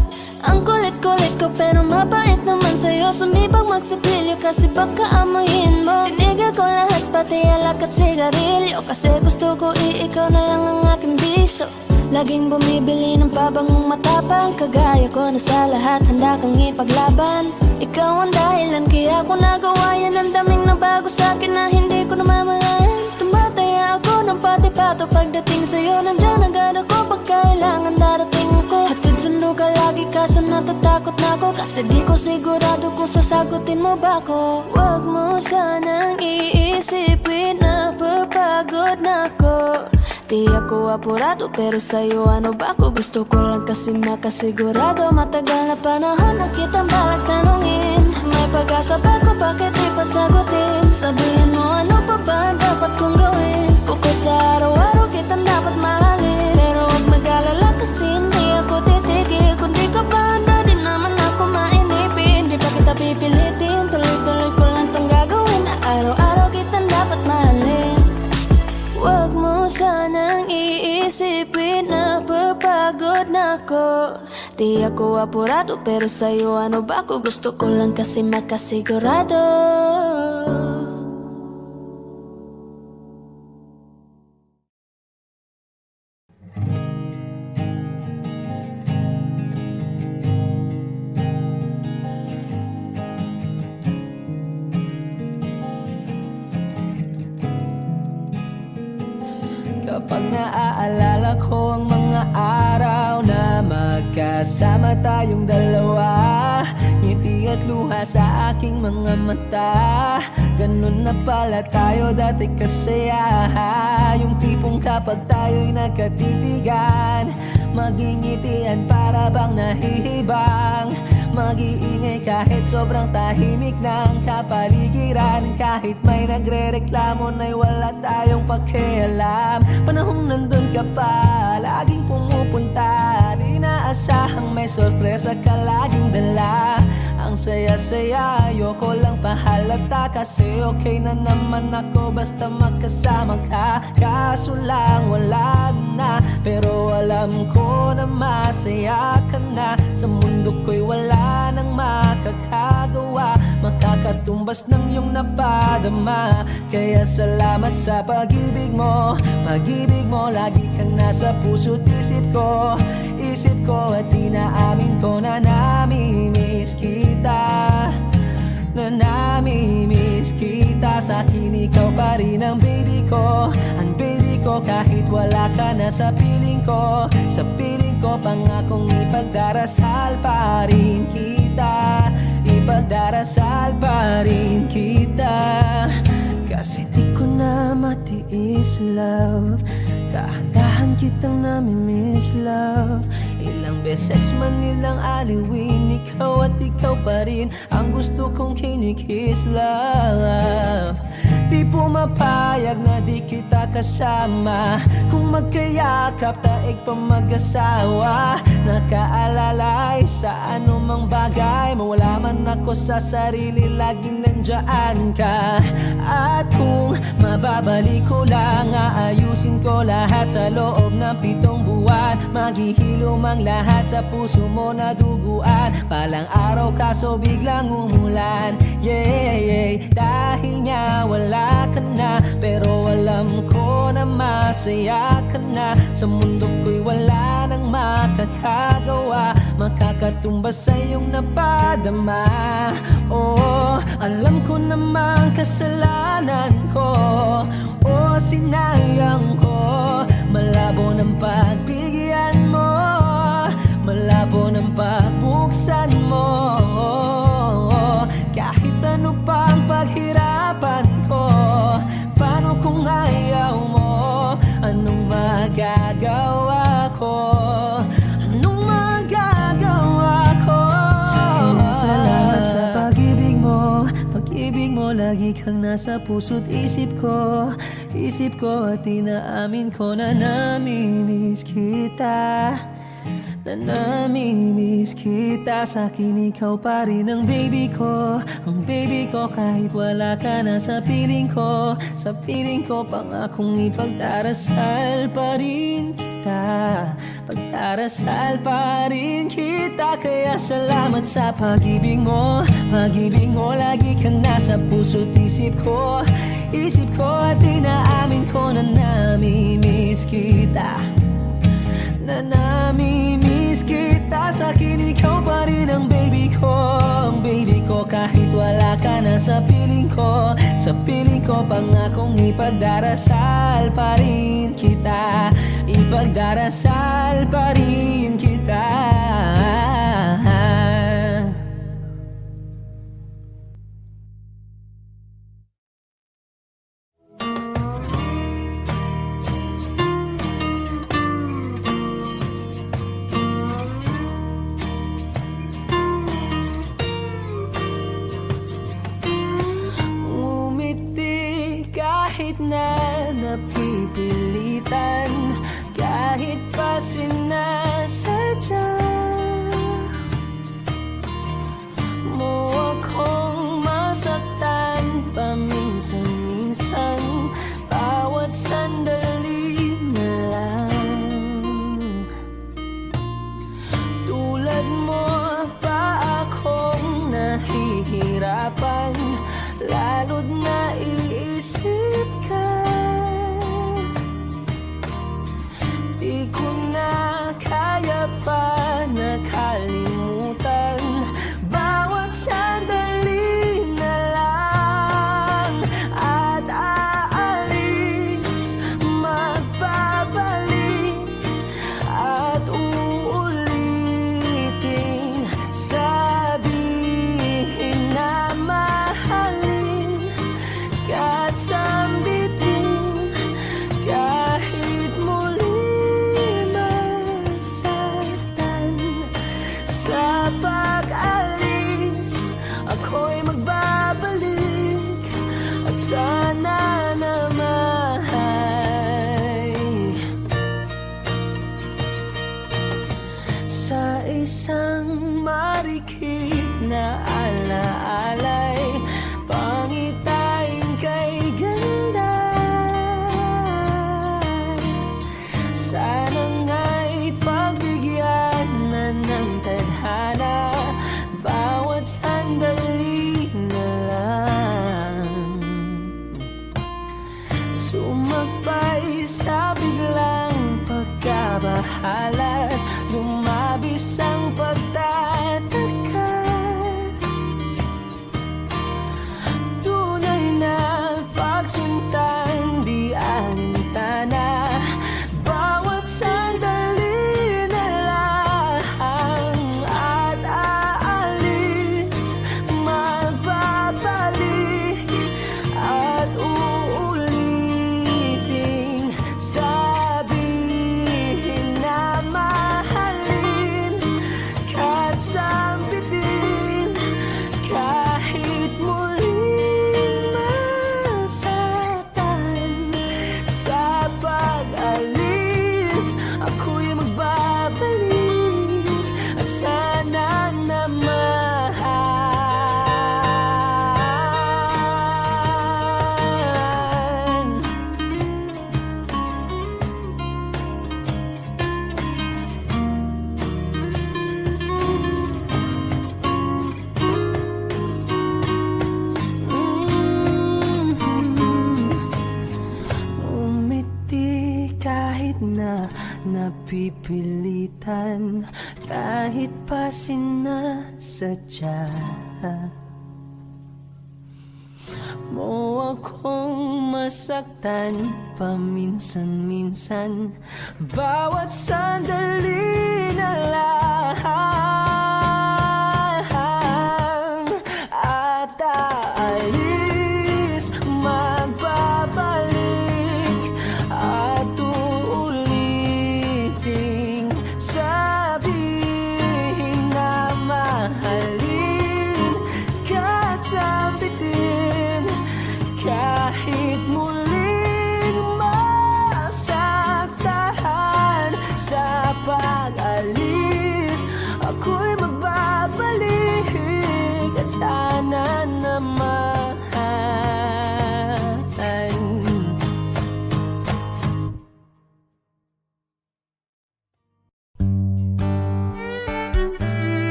Ang kulit-kulit ko pero mabait naman sa'yo. Sumibag magsipilyo kasi baka amoyin mo. Tinigil ko lahat pati alak at sigarilyo. Kasi gusto ko ikaw na lang ang aking biso. Laging bumibili ng pabangong matapang. Kagaya ko na sa lahat handa kang ipaglaban. Ikaw ang dahilan kaya ko nagawa yan. Ang daming nabago sa'kin na hindi ko namamalayan. Tumataya ako ng pati-pato pagdating sa'yo. Nandyan agad ako pag kailangan darating ako. Hatid sundo ka lagi kaso natatakot na ako. Kasi di ko sigurado kung sasagutin mo ba ako. Huwag mo sanang iisipin na papagod na ako. Di ako apurado pero sa'yo ano ba ako? Gusto ko lang kasi makasigurado. Matagal na panahon na kitang balak tanungin. May pag-asa ba ko, bakit di pa sagutin? Sabihin mo ano pa ba ang dapat kong gawin? Bukod sa araw-araw kitang dapat mahalin, pero huwag mag-alala kasi hindi ako titigil. Kung di ka ba handa, di naman ako mainipin. Di pa kita pipilitin, tuloy-tuloy ko lang tong gagawin. Na araw-araw kitang dapat mahalin. Huwag mo sanang iisipin na papagod na ako. Di ako apurado, pero sa'yo ano ba ako? Gusto ko lang kasi makasigurado. Kapag naaalala ko ang mga araw na magkasama tayong dalawa, ngiti at luha sa aking mga mata. Ganun na pala tayo dati kasaya. Yung tipong kapag tayo'y nagkatitigan, magingitian para bang nahihibang. Mag-iingay kahit sobrang tahimik ng kapaligiran. Kahit may nagre-reklamo na'y wala tayong pakialam. Panahong nandun ka pa, laging pumupunta. Di naasahang may sorpresa ka laging dala. Ang saya-saya, ayoko lang pahalata. Kasi okay na naman ako basta magkasama ka. Kaso lang wala na, pero alam ko na masaya ka na. Sa mundo ko'y wala nang makakagawa, makakatumbas ng iyong napadama. Kaya salamat sa pag-ibig mo. Pag-ibig mo, lagi kang nasa puso't isip ko. Isip ko at inaamin ko na namimiss kita. Na namimiss kita. Sa akin ikaw pa rin ang baby ko. Ang baby ko kahit wala ka na sa piling ko. Sa piling ko pangakong ipagdarasal pa rin kita. Ipagdarasal pa rin kita. Kasi di ko na matiis love. Dahan-dahan kitang namimiss love. Ilang beses man nilang aliwin, ikaw at ikaw pa rin ang gusto kong kinikiss love. Di pumapayag na di kita kasama. Kung magkayakap taig pa mag-asawa. Nakaalalay sa anumang bagay. Mawala man ako sa sarili, laging nandyan ka. At kung mababalik ko lang, aayusin ko lahat sa loob ng 7 buwan. Maghihilom ang lahat sa puso mo na duguan. Palang araw kaso biglang umulan. Yeah, yeah. Dahil nga wala ka na, pero alam ko na masaya ka na. Sa mundo ko'y wala nang makakagawa, makakatumbas sa iyong napadama. Oh, alam ko namang kasalanan ko. Oh, sinayang ko. Malabo ng pagbigyan mo, malabo ng pagbuksan mo. Kahit ano pa ang paghirapan ko, paano kung ayaw mo? Anong magagawa ko? Anong magagawa ko? Kaya salamat sa pag-ibig mo. Pag-ibig mo, lagi kang nasa puso't isip ko. Isip ko at inaamin ko na namimiss kita. Na namimiss kita. Sa akin ikaw pa rin ang baby ko. Ang baby ko kahit wala ka na sa piling ko. Sa piling ko pangakong ipagdarasal pa rin kita. Pagdarasal pa rin kita. Kaya salamat sa pag-ibig mo. Pag-ibig mo, lagi kang nasa puso't isip ko. Isip ko at inaamin ko na namimiss kita. Na namimiss kita. Sa akin ikaw pa rin ang baby ko. Ang baby ko kahit wala ka na sa piling ko. Sa piling ko pangakong ipagdarasal pa rin kita. Ipagdarasal pa rin kita. kahit na napipilitan, kahit pa sinasadya mo akong masaktan paminsan-minsan, bawat sandali na lang. Tulad mo pa akong nahihirapan, lalo't naiisip ka. Di ko na kaya pa nakalimutan, bawat sandali na lang. At aalis, magbabalik, at uulitin, sabihin na mahalin ka't sambitin, kahit muli masaktan. Sa pag-alis, ako'y magbabalik, at sana naman sa isang marikit na alaalay, pangitain kay ganda. Sana nga'y pagbigyan na ng tadhana, bawat sandali na lang. Sumakbay sa biglang pagkabahala, lumabis ang pagtataka. Tunay na pagsintang di alintana, bawat sandali na lang. At aalis, magbabalik, at uulitin, sabihin na mahalin ka't sambitin, kahit muling masaktan. Sa pag-alis, ako'y magbabalik, at sana naman umiti kahit na napipilitan, kahit pa sinasadya mo akong masaktan paminsan-minsan, bawat sandali na lang. At aalis, magbabalik, at uulitin, sabihin na mahalin ka't sambitin, kahit muling masaktan. Sa pag-alis, ako'y magbabalik, at sana naman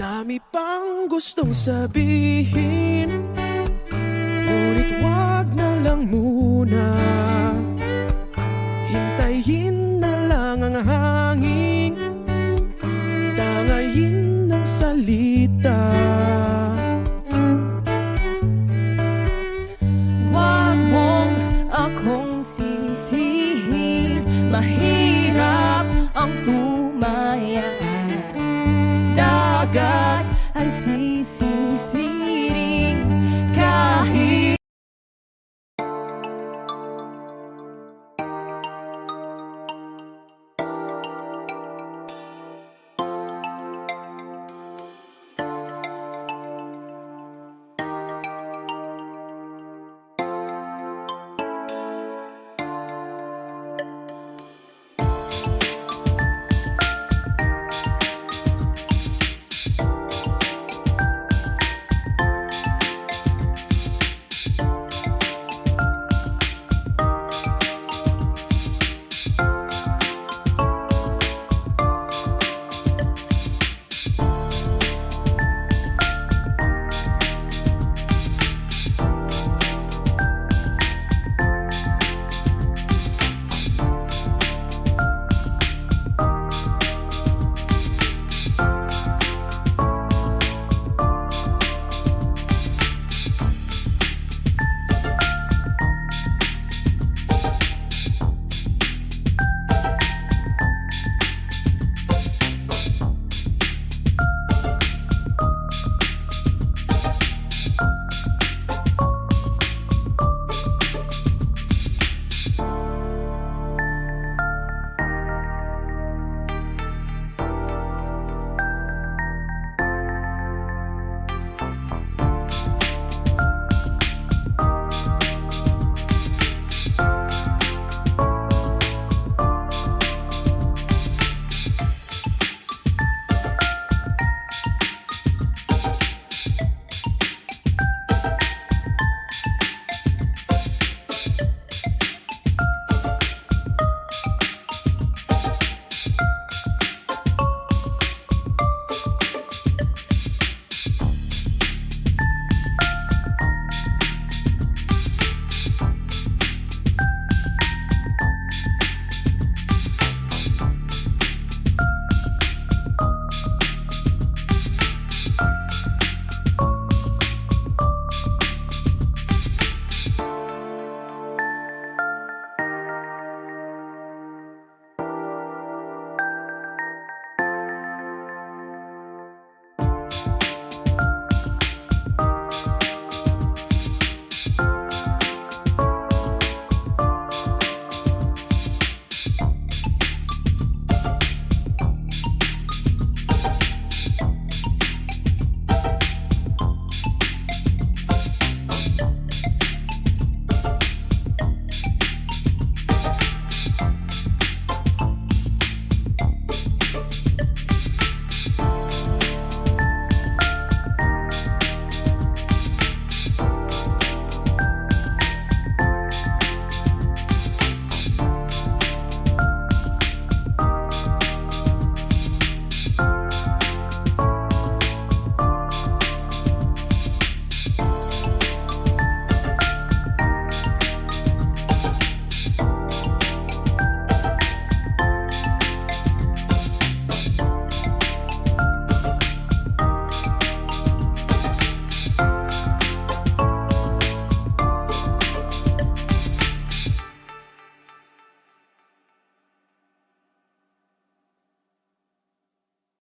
Dami pang gustong sabihin, ngunit wag na lang muna.